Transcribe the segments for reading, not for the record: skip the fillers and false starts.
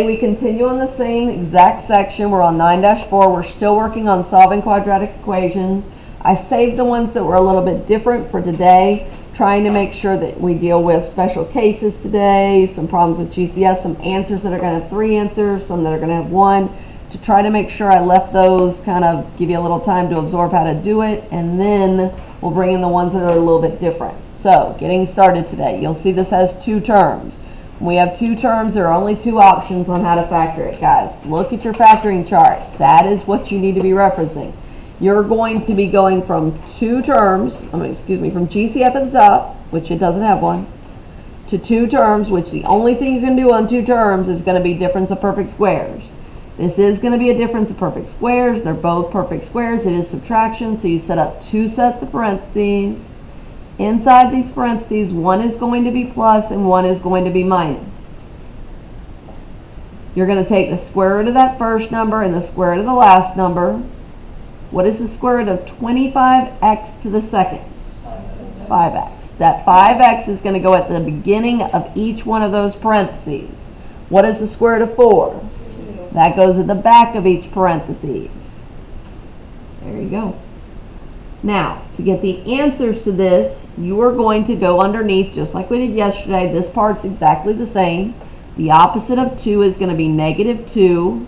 We continue on the same exact section. We're on 9-4. We're still working on solving quadratic equations. I saved the ones that were a little bit different for today, trying to make sure that we deal with special cases today, some problems with GCF, some answers that are going to have 3 answers, some that are going to have 1, to try to make sure I left those, kind of give you a little time to absorb how to do it, and then we'll bring in the ones that are a little bit different. So, getting started today. You'll see this has 2 terms. When we have 2 terms, there are only 2 options on how to factor it, guys. Look at your factoring chart. That is what you need to be referencing. You're going to be going from 2 terms, from GCF at the top, which it doesn't have one, to 2 terms, which the only thing you can do on 2 terms is going to be difference of perfect squares. This is going to be a difference of perfect squares. They're both perfect squares. It is subtraction, so you set up 2 sets of parentheses. Inside these parentheses, one is going to be plus and one is going to be minus. You're going to take the square root of that first number and the square root of the last number. What is the square root of 25x to the second? 5x. That 5x is going to go at the beginning of each one of those parentheses. What is the square root of 4? That goes at the back of each parentheses. There you go. Now, to get the answers to this, you are going to go underneath, just like we did yesterday. This part's exactly the same. The opposite of 2 is going to be -2.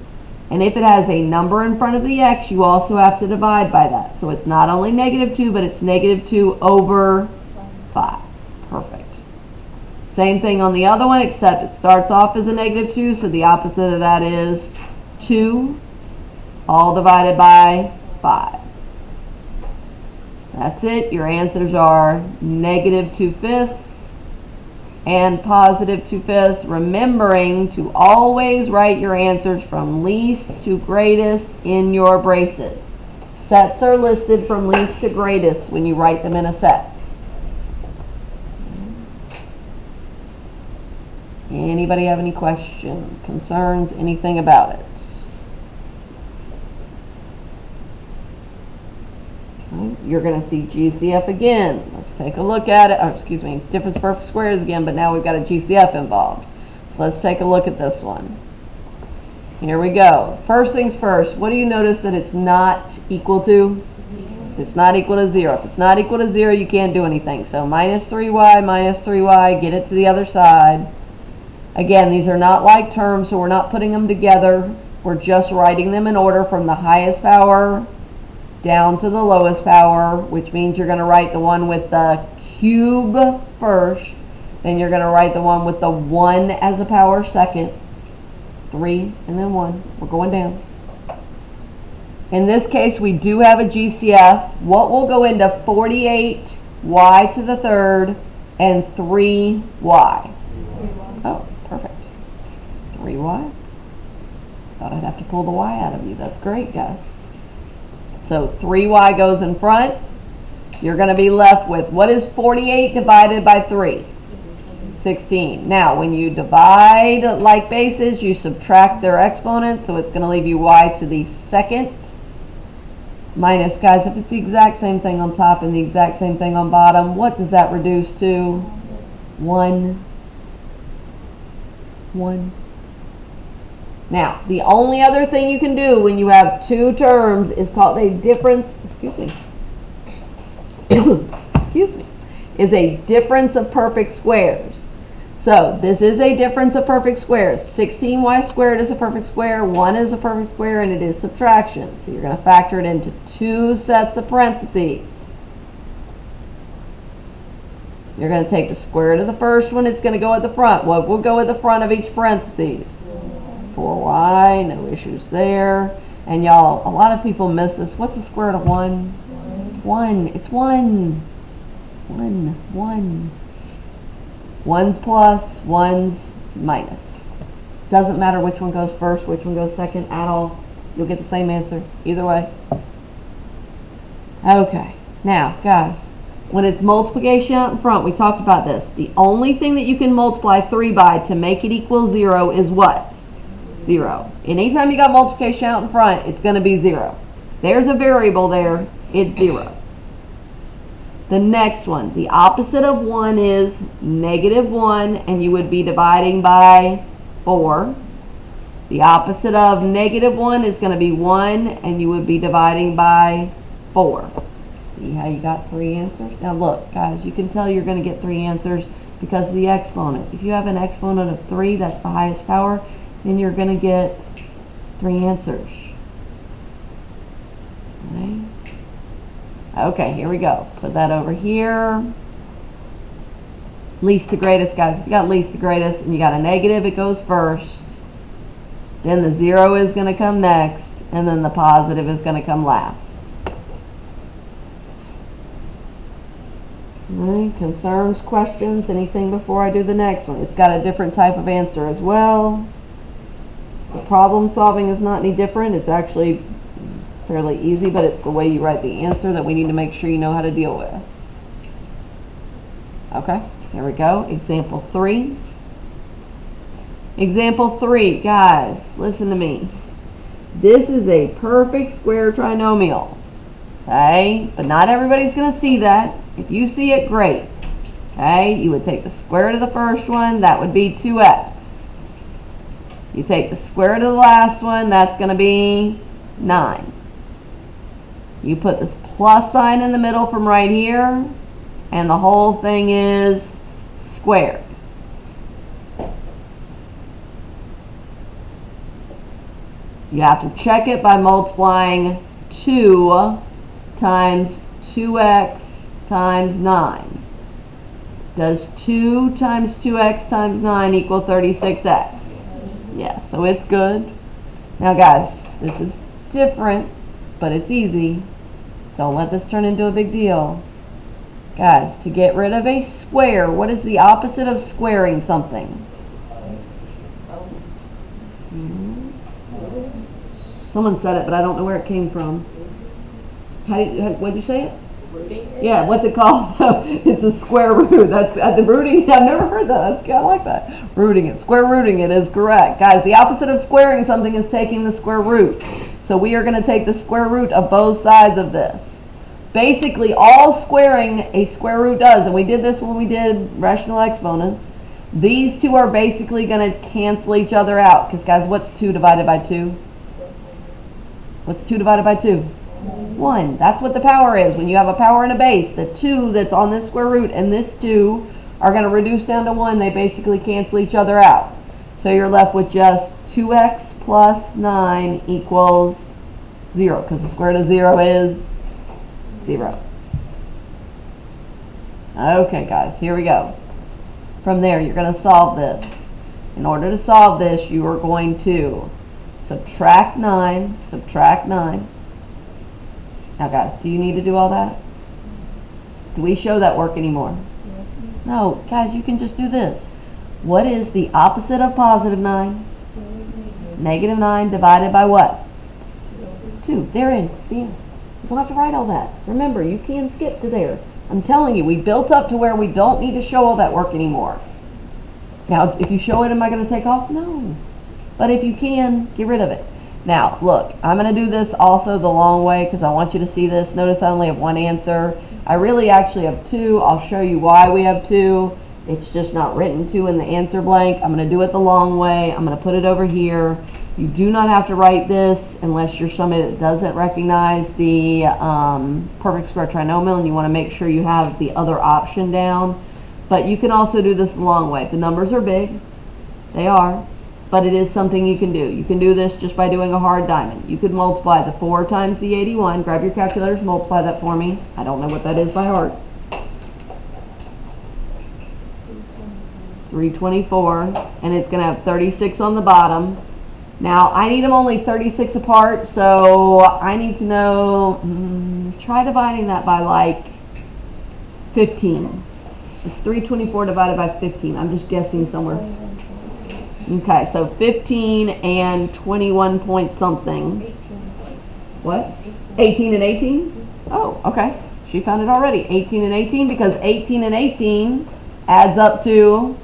And if it has a number in front of the x, you also have to divide by that. So it's not only -2, but it's -2 over 5. Perfect. Same thing on the other one, except it starts off as a -2, so the opposite of that is 2, all divided by 5. That's it. Your answers are -2/5 and +2/5. Remembering to always write your answers from least to greatest in your braces. Sets are listed from least to greatest when you write them in a set. Anybody have any questions, concerns, anything about it? You're going to see GCF again. Let's take a look at it. Difference of perfect squares again, but now we've got a GCF involved. So let's take a look at this one. Here we go. First things first, what do you notice that it's not equal to? It's not equal to 0. If it's not equal to 0, you can't do anything. So -3y, get it to the other side. Again, these are not like terms, so we're not putting them together. We're just writing them in order from the highest power down to the lowest power, which means you're going to write the one with the cube first, then you're going to write the one with the 1 as a power second, 3 and then 1. We're going down. In this case, we do have a GCF. What will go into 48y to the third and 3y? Oh, perfect. 3y. Thought I'd have to pull the y out of you. That's great, guys. So 3y goes in front. You're going to be left with, what is 48 divided by 3? 16. Now, when you divide like bases, you subtract their exponents, so it's going to leave you y to the second. Minus, guys, if it's the exact same thing on top and the exact same thing on bottom, what does that reduce to? 1. 1. Now, the only other thing you can do when you have 2 terms is called a difference, is a difference of perfect squares. So, this is a difference of perfect squares. 16y squared is a perfect square, 1 is a perfect square, and it is subtraction. So, you're going to factor it into 2 sets of parentheses. You're going to take the square root of the first one, it's going to go at the front. What will go at the front of each parentheses? 4y, no issues there. And y'all, a lot of people miss this. What's the square root of 1? 1. It's 1. 1. 1's plus, 1's minus. Doesn't matter which one goes first, which one goes second at all. You'll get the same answer either way. Okay, now guys, when it's multiplication out in front, we talked about this. The only thing that you can multiply 3 by to make it equal 0 is what? 0. Anytime you got multiplication out in front, it's going to be 0. There's a variable there, it's 0. The next one, the opposite of 1 is -1, and you would be dividing by 4. The opposite of -1 is going to be 1, and you would be dividing by 4. See how you got 3 answers? Now look, guys, you can tell you're going to get 3 answers because of the exponent. If you have an exponent of 3, that's the highest power, then you're going to get 3 answers. Okay. Okay, here we go. Put that over here. Least to greatest, guys. If you got least to greatest and you got a negative, it goes first. Then the 0 is going to come next, and then the positive is going to come last. Alright, concerns, questions, anything before I do the next one? It's got a different type of answer as well. The problem solving is not any different. It's actually fairly easy, but it's the way you write the answer that we need to make sure you know how to deal with. Okay, here we go. Example 3. Example 3, guys, listen to me. This is a perfect square trinomial. Okay, but not everybody's going to see that. If you see it, great. Okay, you would take the square root of the first one, that would be 2x. You take the square root of the last one, that's going to be 9. You put this plus sign in the middle from right here, and the whole thing is squared. You have to check it by multiplying 2 times 2x times 9. Does 2 times 2x times 9 equal 36x? Yes, so it's good. Now guys, this is different, but it's easy. Don't let this turn into a big deal. Guys, to get rid of a square, what is the opposite of squaring something? Someone said it, but I don't know where it came from. What'd you say it? Rooting it? Yeah, what's it called? It's a square root. That's the rooting. I've never heard that. I like that. Rooting it. Square rooting it is correct. Guys, the opposite of squaring something is taking the square root. So we are going to take the square root of both sides of this. Basically, all squaring a square root does, and we did this when we did rational exponents, these two are basically going to cancel each other out. Because, guys, what's 2 divided by 2? What's 2 divided by 2? 1. That's what the power is. When you have a power and a base, the 2 that's on this square root and this 2 are going to reduce down to 1. They basically cancel each other out. So you're left with just 2x plus 9 equals 0, because the square root of 0 is 0. Okay, guys, here we go. From there, you're going to solve this. In order to solve this, you are going to subtract 9, subtract 9. Now, guys, do you need to do all that? Do we show that work anymore? No, guys, you can just do this. What is the opposite of positive 9? Negative 9 divided by what? 2. Therein. You don't have to write all that. Remember, you can skip to there. I'm telling you, we built up to where we don't need to show all that work anymore. Now, if you show it, am I going to take off? No. But if you can, get rid of it. Now, look, I'm going to do this also the long way because I want you to see this. Notice I only have one answer. I really actually have 2. I'll show you why we have 2. It's just not written 2 in the answer blank. I'm going to do it the long way. I'm going to put it over here. You do not have to write this unless you're somebody that doesn't recognize the perfect square trinomial and you want to make sure you have the other option down. But you can also do this the long way. The numbers are big. They are. But it is something you can do. You can do this just by doing a hard diamond. You could multiply the 4 times the 81. Grab your calculators, multiply that for me. I don't know what that is by heart. 324. And it's going to have 36 on the bottom. Now, I need them only 36 apart, so I need to know, try dividing that by like 15. It's 324 divided by 15. I'm just guessing somewhere. Okay, so 15 and 21 point something. 18. What? 18 and 18? Oh, okay. She found it already. 18 and 18 because 18 and 18 adds up to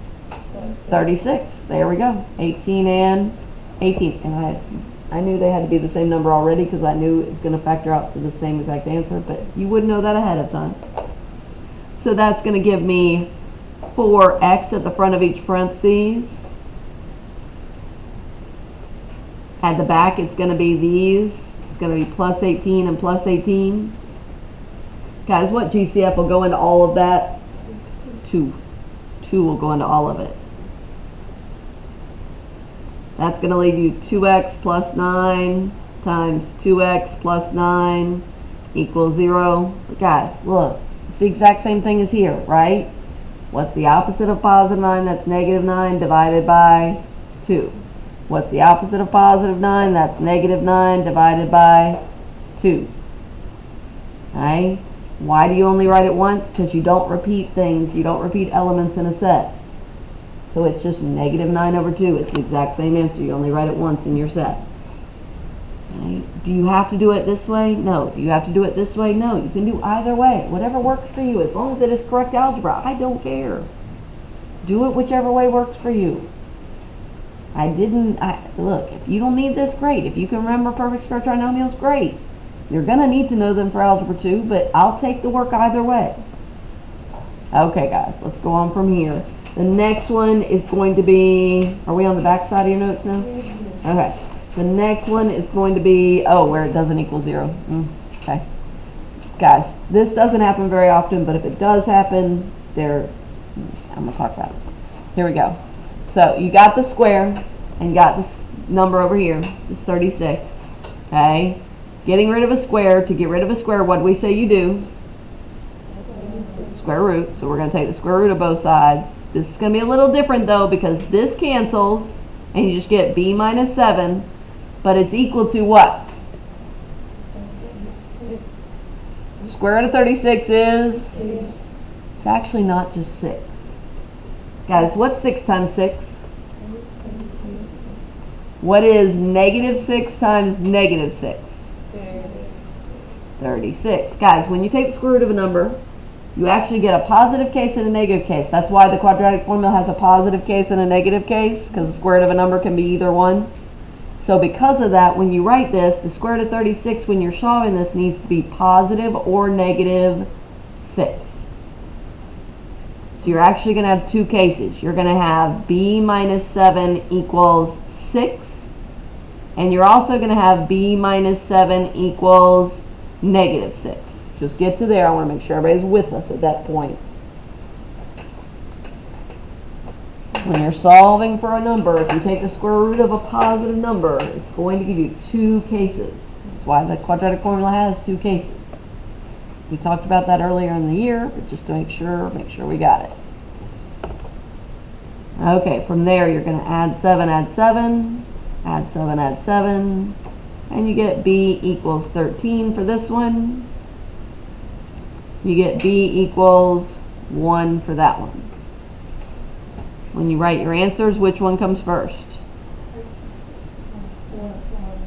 36. There we go. 18 and 18. And I knew they had to be the same number already because I knew it was going to factor out to the same exact answer, but you wouldn't know that ahead of time. So that's going to give me 4x at the front of each parentheses. At the back, it's going to be these. It's going to be plus 18 and plus 18. Guys, what GCF will go into all of that? 2. 2 will go into all of it. That's going to leave you 2x plus 9 times 2x plus 9 equals 0. But guys, look, it's the exact same thing as here, right? What's the opposite of positive 9? That's negative 9 divided by 2. What's the opposite of positive 9? That's negative 9 divided by 2. Right? Why do you only write it once? Because you don't repeat things. You don't repeat elements in a set. So it's just negative 9 over 2. It's the exact same answer. You only write it once in your set. Right? Do you have to do it this way? No. Do you have to do it this way? No. You can do either way. Whatever works for you. As long as it is correct algebra. I don't care. Do it whichever way works for you. Look, if you don't need this, great. If you can remember perfect square trinomials, great. You're going to need to know them for Algebra 2, but I'll take the work either way. Okay, guys, let's go on from here. The next one is going to be, are we on the back side of your notes now? Okay. The next one is going to be, where it doesn't equal 0. Okay. Guys, this doesn't happen very often, but if it does happen, I'm going to talk about it. Here we go. So you got the square and got this number over here. It's 36. Okay. Getting rid of a square. To get rid of a square, what do we say you do? Square root. So we're going to take the square root of both sides. This is going to be a little different though because this cancels and you just get b minus 7, but it's equal to what? 6. Square root of 36 is? 6. It's actually not just 6. Guys, what's 6 times 6? What is negative 6 times negative 6? 36. Guys, when you take the square root of a number, you actually get a positive case and a negative case. That's why the quadratic formula has a positive case and a negative case, because the square root of a number can be either one. So because of that, when you write this, the square root of 36, when you're solving this, needs to be positive or negative 6. So you're actually going to have two cases. You're going to have b minus 7 equals 6. And you're also going to have b minus 7 equals negative 6. Just get to there. I want to make sure everybody's with us at that point. When you're solving for a number, if you take the square root of a positive number, it's going to give you two cases. That's why the quadratic formula has two cases. We talked about that earlier in the year, but just to make sure we got it. Okay, from there you're going to add 7, add 7, add 7, add 7, and you get b equals 13 for this one. You get b equals 1 for that one. When you write your answers, which one comes first?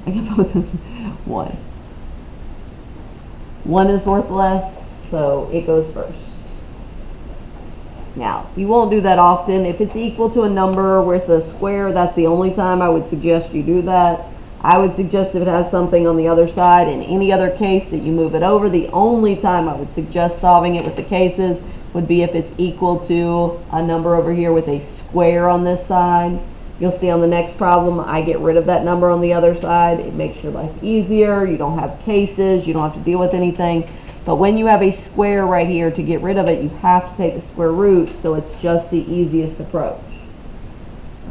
I get both. 1. 1 is worth less, so it goes first. Now, you won't do that often. If it's equal to a number with a square, that's the only time I would suggest you do that. I would suggest if it has something on the other side, in any other case, that you move it over. The only time I would suggest solving it with the cases would be if it's equal to a number over here with a square on this side. You'll see on the next problem, I get rid of that number on the other side. It makes your life easier. You don't have cases. You don't have to deal with anything. But when you have a square right here, to get rid of it, you have to take the square root, so it's just the easiest approach.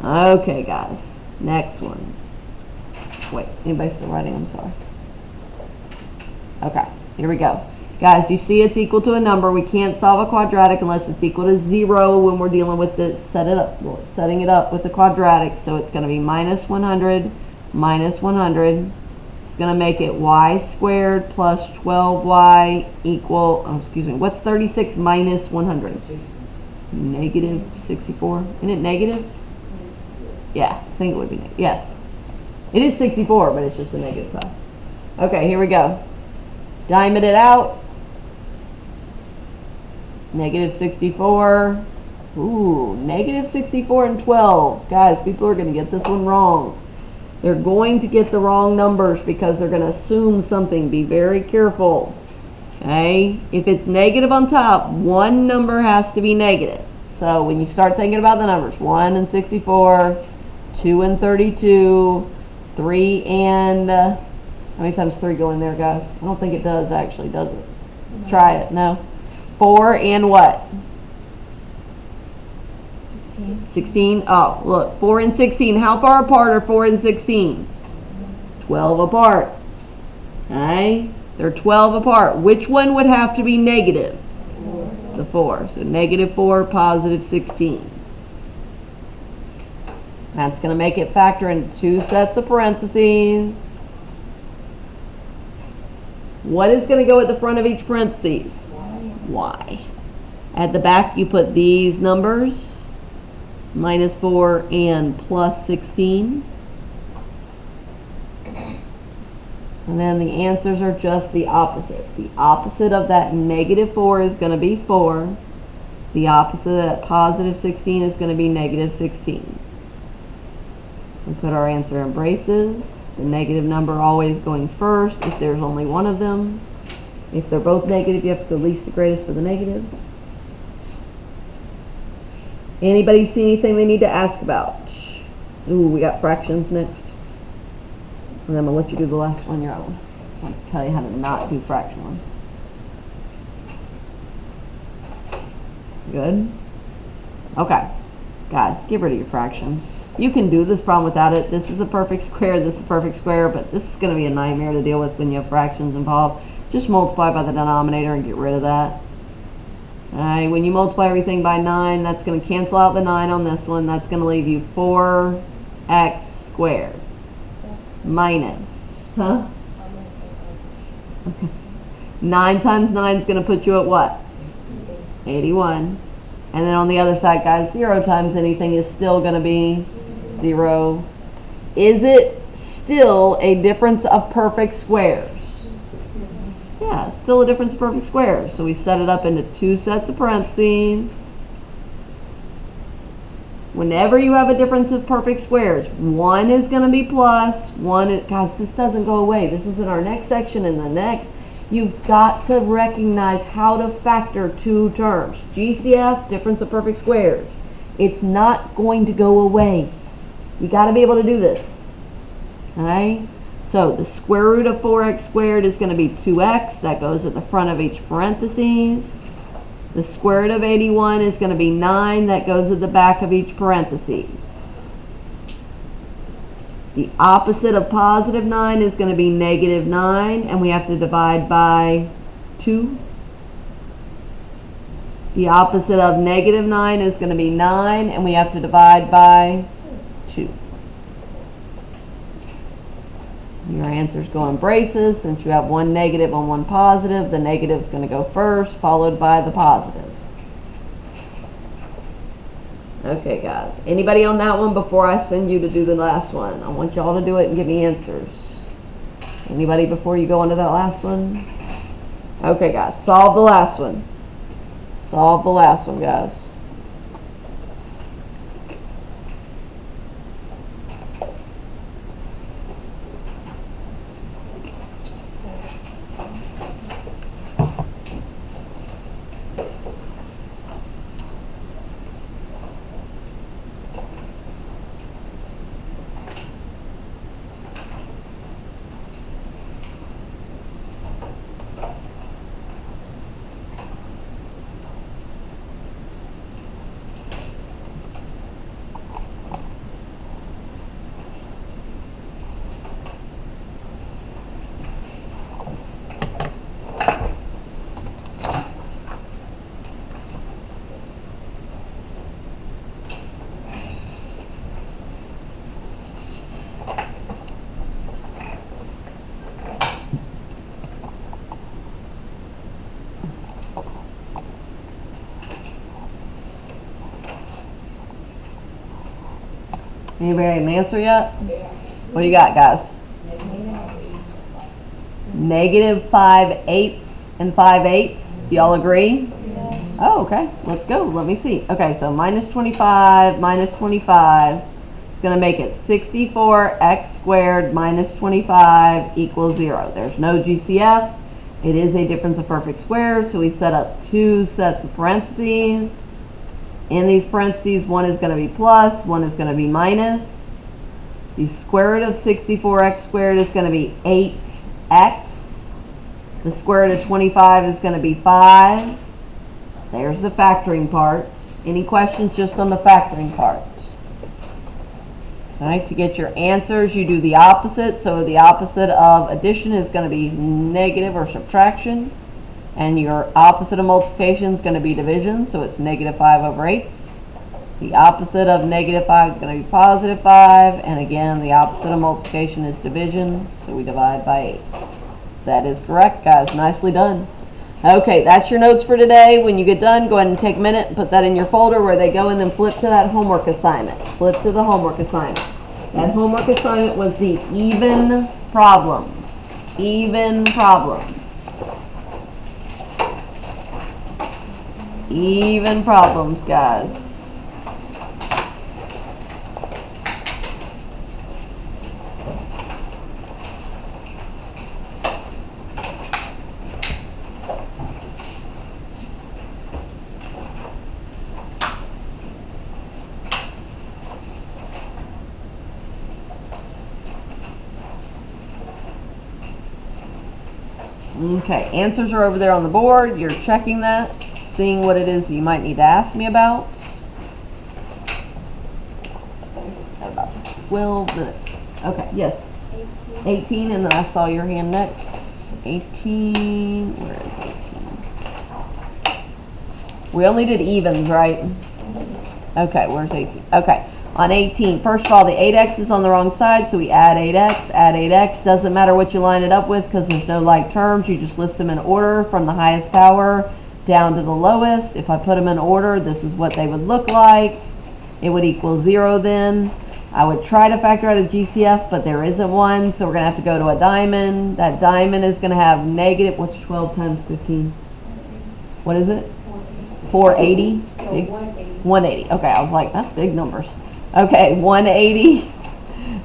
Okay, guys. Next one. Wait, anybody still writing? I'm sorry. Okay, here we go. Guys, you see it's equal to a number. We can't solve a quadratic unless it's equal to 0 when we're dealing with setting it up with the quadratic. So it's going to be minus 100 minus 100. It's going to make it y squared plus 12y equal, what's 36 minus 100? Negative 64. Isn't it negative? Yeah, I think it would be negative. Yes. It is 64, but it's just the negative side. Okay, here we go. Diamond it out. Negative 64. Ooh, negative 64 and 12. Guys, people are going to get this one wrong. They're going to get the wrong numbers because they're going to assume something. Be very careful. Okay? If it's negative on top, one number has to be negative. So when you start thinking about the numbers, 1 and 64, 2 and 32, 3 and, how many times 3 go in there, guys? I don't think it does actually, does it? No. Try it, no? 4 and what? 16. 16? Oh, look, 4 and 16. How far apart are 4 and 16? 12 apart. Okay? They're 12 apart. Which one would have to be negative? 4. The 4. So negative 4, positive 16. That's going to make it factor in 2 sets of parentheses. What is going to go at the front of each parentheses? Y. At the back you put these numbers, minus 4 and plus 16. And then the answers are just the opposite. The opposite of that negative 4 is going to be 4. The opposite of that positive 16 is going to be negative 16. We put our answer in braces. The negative number always going first if there's only one of them. If they're both negative, you have to go least to greatest for the negatives. Anybody see anything they need to ask about? Ooh, we got fractions next. And I'm going to let you do the last one your own. I want to tell you how to not do fractions. Good? Okay. Guys, get rid of your fractions. You can do this problem without it. This is a perfect square, this is a perfect square, but this is going to be a nightmare to deal with when you have fractions involved. Just multiply by the denominator and get rid of that. Alright, when you multiply everything by 9, that's going to cancel out the 9 on this one. That's going to leave you 4x squared minus, huh? Okay. 9 times 9 is going to put you at what? 81. And then on the other side, guys, 0 times anything is still going to be 0. Is it still a difference of perfect squares? Yeah, it's still a difference of perfect squares. So we set it up into 2 sets of parentheses. Whenever you have a difference of perfect squares, one is going to be plus, one is, guys, this doesn't go away. This is in our next section and the next. You've got to recognize how to factor 2 terms. GCF, difference of perfect squares. It's not going to go away. You got to be able to do this. Alright? So the square root of 4x squared is going to be 2x. That goes at the front of each parentheses. The square root of 81 is going to be 9. That goes at the back of each parentheses. The opposite of positive 9 is going to be negative 9, and we have to divide by 2. The opposite of negative 9 is going to be 9, and we have to divide by 2. Your answers go in braces. Since you have one negative and one positive, the negative is going to go first, followed by the positive. Okay, guys. Anybody on that one before I send you to do the last one? I want y'all to do it and give me answers. Anybody before you go on to that last one? Okay, guys. Solve the last one. Solve the last one, guys. Anybody have an answer yet? What do you got, guys? Negative 5/8 and 5/8. Do y'all agree? Oh, okay. Let's go. Let me see. Okay, so minus 25 minus 25 is going to make it 64x squared minus 25 equals 0. There's no GCF. It is a difference of perfect squares, so we set up 2 sets of parentheses. In these parentheses, one is going to be plus, one is going to be minus. The square root of 64x squared is going to be 8x. The square root of 25 is going to be 5. There's the factoring part. Any questions just on the factoring part? All right, to get your answers, you do the opposite. So the opposite of addition is going to be negative or subtraction. And your opposite of multiplication is going to be division. So it's negative 5/8. The opposite of negative 5 is going to be positive 5. And again, the opposite of multiplication is division. So we divide by 8. That is correct, guys. Nicely done. Okay, that's your notes for today. When you get done, go ahead and take a minute and put that in your folder where they go, and then flip to that homework assignment. Flip to the homework assignment. That homework assignment was the even problems. Even problems. Even problems, guys. Okay, answers are over there on the board. You're checking that, seeing what it is you might need to ask me about. About 12 minutes. Okay, yes. 18, and then I saw your hand next. 18, where is 18? We only did evens, right? Okay, where's 18? Okay. On 18, first of all, the 8x is on the wrong side, so we add 8x, add 8x. Doesn't matter what you line it up with because there's no like terms. You just list them in order from the highest power down to the lowest. If I put them in order, this is what they would look like. It would equal 0 then. I would try to factor out a GCF, but there isn't one, so we're going to have to go to a diamond. That diamond is going to have negative, what's 12 times 15? What is it? 480? Big? 180. Okay, I was like, that's big numbers. Okay, 180.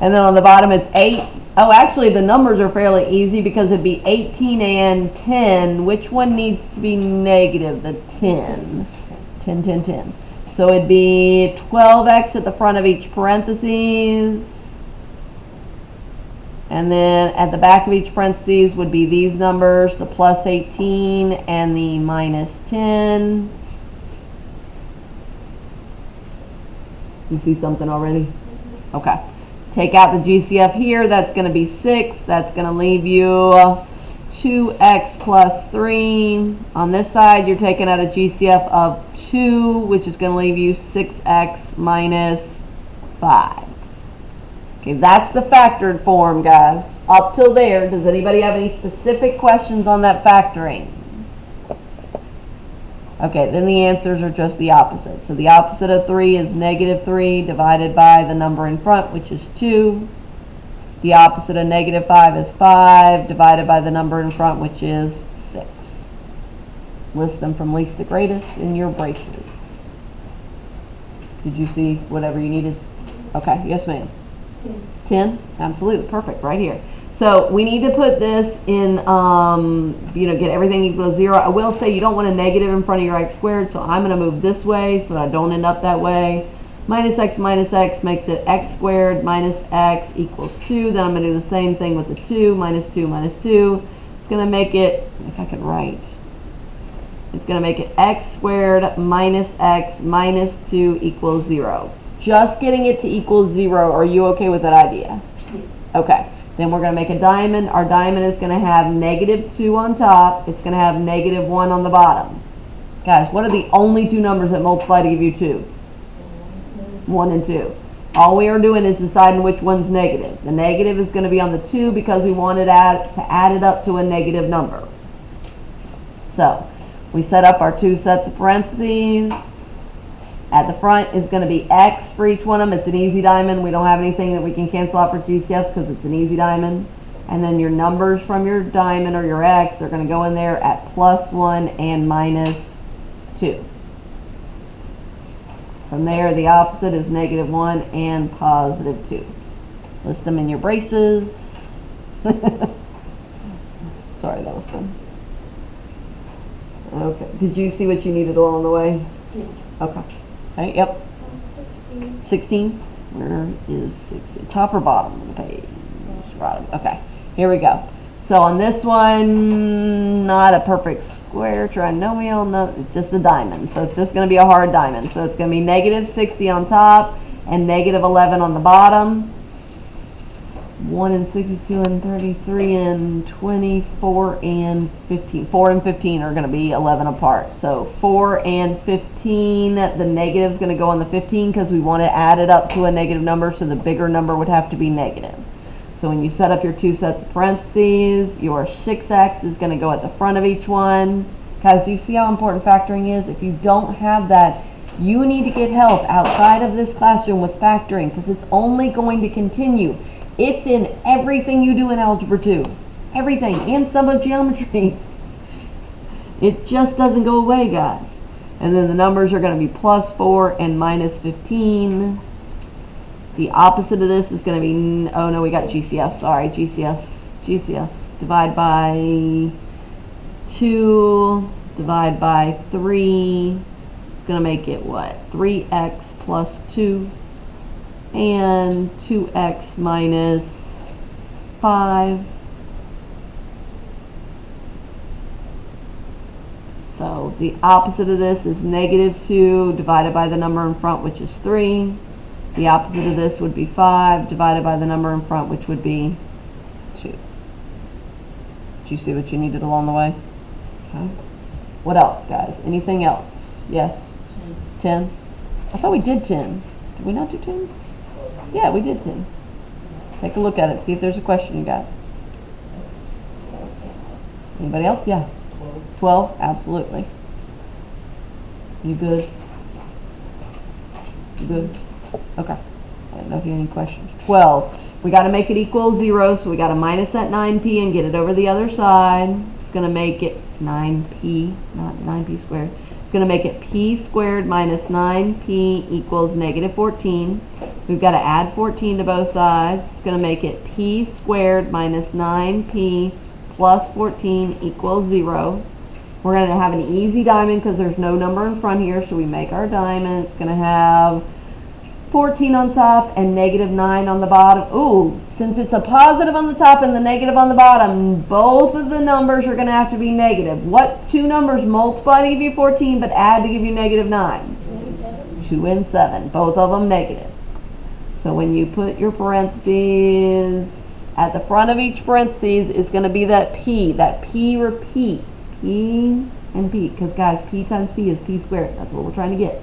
And then on the bottom it's 8. Oh, actually the numbers are fairly easy because it'd be 18 and 10. Which one needs to be negative? The 10. 10, 10, 10. So it'd be 12x at the front of each parentheses. And then at the back of each parentheses would be these numbers, the plus 18 and the minus 10. You see something already? Okay. Take out the GCF here. That's going to be 6. That's going to leave you 2x plus 3. On this side, you're taking out a GCF of 2, which is going to leave you 6x minus 5. Okay, that's the factored form, guys. Up till there, does anybody have any specific questions on that factoring? Okay, then the answers are just the opposite. So the opposite of 3 is negative 3 divided by the number in front, which is 2. The opposite of negative 5 is 5 divided by the number in front, which is 6. List them from least to greatest in your braces. Did you see whatever you needed? Okay, yes ma'am. 10? Absolutely, perfect, right here. So we need to put this in, get everything equal to 0. I will say you don't want a negative in front of your x squared, so I'm going to move this way so I don't end up that way. Minus x makes it x squared minus x equals 2. Then I'm going to do the same thing with the 2. Minus 2 minus 2. It's going to make it, if I could write, it's going to make it x squared minus x minus 2 equals 0. Just getting it to equal 0. Are you okay with that idea? Okay. Then we're going to make a diamond. Our diamond is going to have negative 2 on top. It's going to have negative 1 on the bottom. Guys, what are the only two numbers that multiply to give you 2? 1 and 2. All we are doing is deciding which one's negative. The negative is going to be on the 2 because we wanted to add it up to a negative number. So we set up our two sets of parentheses. At the front is going to be x for each one of them. It's an easy diamond. We don't have anything that we can cancel out for GCFs because it's an easy diamond. And then your numbers from your diamond or your x are going to go in there at plus 1 and minus 2. From there, the opposite is negative 1 and positive 2. List them in your braces. Sorry, that was fun. Okay. Did you see what you needed along the way? Yeah. Okay. Okay, yep. 16. 16? Where is 60? Top or bottom of the page? Bottom. Okay, here we go. So on this one, not a perfect square, trinomial, no, it's just a diamond. So it's just going to be a hard diamond. So it's going to be negative 60 on top and negative 11 on the bottom. 1 and 62 and 33 and 24 and 15. 4 and 15 are going to be 11 apart. So 4 and 15, the negative is going to go on the 15 because we want to add it up to a negative number, so the bigger number would have to be negative. So when you set up your two sets of parentheses, your 6x is going to go at the front of each one. Guys, do you see how important factoring is? If you don't have that, you need to get help outside of this classroom with factoring because it's only going to continue. It's in everything you do in Algebra 2. Everything. And some of geometry. It just doesn't go away, guys. And then the numbers are going to be plus 4 and minus 15. The opposite of this is going to be, oh no, we got GCFs. Sorry, GCFs. Divide by 2. Divide by 3. It's going to make it what? 3x plus 2. And 2x minus 5. So the opposite of this is negative 2 divided by the number in front, which is 3. The opposite of this would be 5 divided by the number in front, which would be 2. Did you see what you needed along the way? Okay. What else, guys? Anything else? Yes? 10? I thought we did 10. Did we not do 10? Yeah, we did 10. Take a look at it. See if there's a question you got. Anybody else? Yeah. 12? Absolutely. You good? You good? Okay. I don't know if you have any questions. 12. We got to make it equal 0, so we got to minus that 9p and get it over the other side. It's going to make it 9p, not 9p squared. It's going to make it p squared minus 9p equals negative 14. We've got to add 14 to both sides. It's going to make it p squared minus 9p plus 14 equals 0. We're going to have an easy diamond because there's no number in front here, so we make our diamond. It's going to have 14 on top and negative 9 on the bottom. Ooh, since it's a positive on the top and the negative on the bottom, both of the numbers are going to have to be negative. What two numbers multiply to give you 14 but add to give you negative 9? 2 and 7. Both of them negative. So when you put your parentheses, at the front of each parentheses is going to be that p. That p repeats. P and p. Because guys, p times p is p squared. That's what we're trying to get.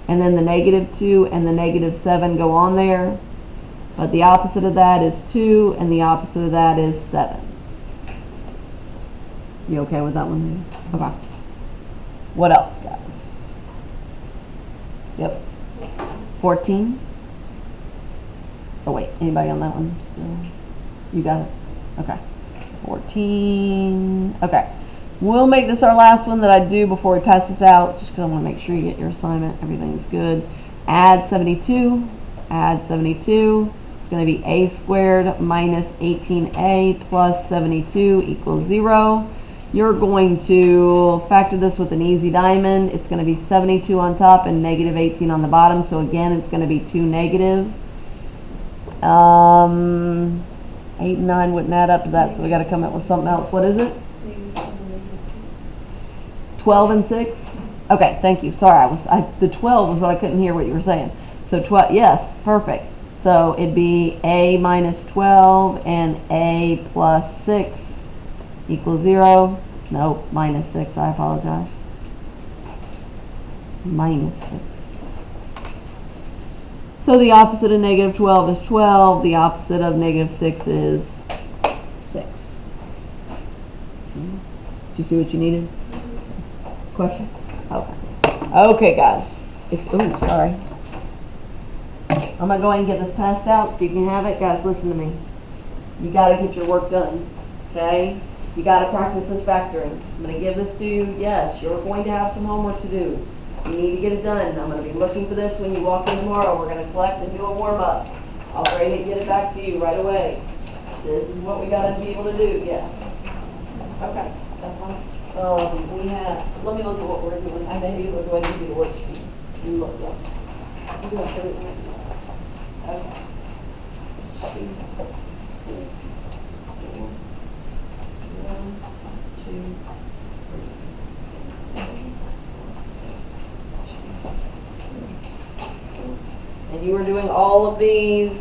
And then the negative 2 and the negative 7 go on there. But the opposite of that is 2 and the opposite of that is 7. You okay with that one? Okay. What else, guys? Yep. 14. Oh wait, anybody on that one still? You got it? Okay. 14. Okay. We'll make this our last one that I do before we pass this out, just because I want to make sure you get your assignment. Everything's good. Add 72. Add 72. It's going to be a squared minus 18a plus 72 equals 0. You're going to factor this with an easy diamond. It's going to be 72 on top and negative 18 on the bottom. So again, it's going to be two negatives. 8 and 9 wouldn't add up to that, so we got to come up with something else. What is it? 12 and 6? Okay, thank you. Sorry, the 12 was what I couldn't hear what you were saying. So 12, yes, perfect. So it'd be a minus 12 and a plus 6 equals 0. Nope, minus 6, I apologize. Minus 6. So the opposite of negative 12 is 12. The opposite of negative 6 is 6. Did you see what you needed? Question? Okay. Okay, guys. Sorry. I'm going to go ahead and get this passed out so you can have it. Guys, listen to me. You got to get your work done. Okay? You got to practice this factoring. I'm going to give this to you. Yes, you're going to have some homework to do. You need to get it done. I'm going to be looking for this when you walk in tomorrow. We're going to collect and do a warm-up. I'll bring it and get it back to you right away. This is what we got to be able to do. Yeah. Okay. That's fine. We have, let me look at what we're doing. I may be able to go ahead and do the worksheet. You look, yeah. You do have everything. Okay. 2, 3, 4. 1, 2, 3. And you were doing all of these.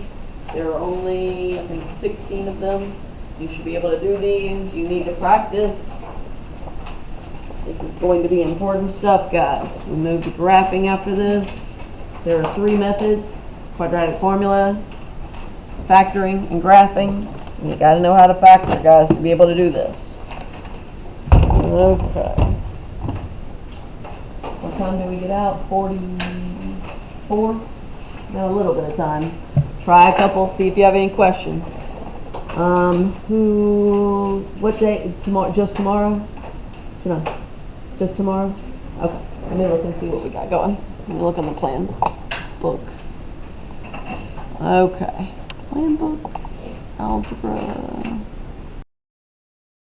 There are only, I think, 16 of them. You should be able to do these. You need to practice. This is going to be important stuff, guys. We move to graphing after this. There are 3 methods: quadratic formula, factoring, and graphing. And you got to know how to factor, guys, to be able to do this. Okay. What time do we get out? 44? Got a little bit of time. Try a couple, see if you have any questions. What day? Tomorrow? Just tomorrow? No. Just tomorrow? Okay. Let me look and see what we got going. Let me look on the plan book. Okay. Plan book. Algebra.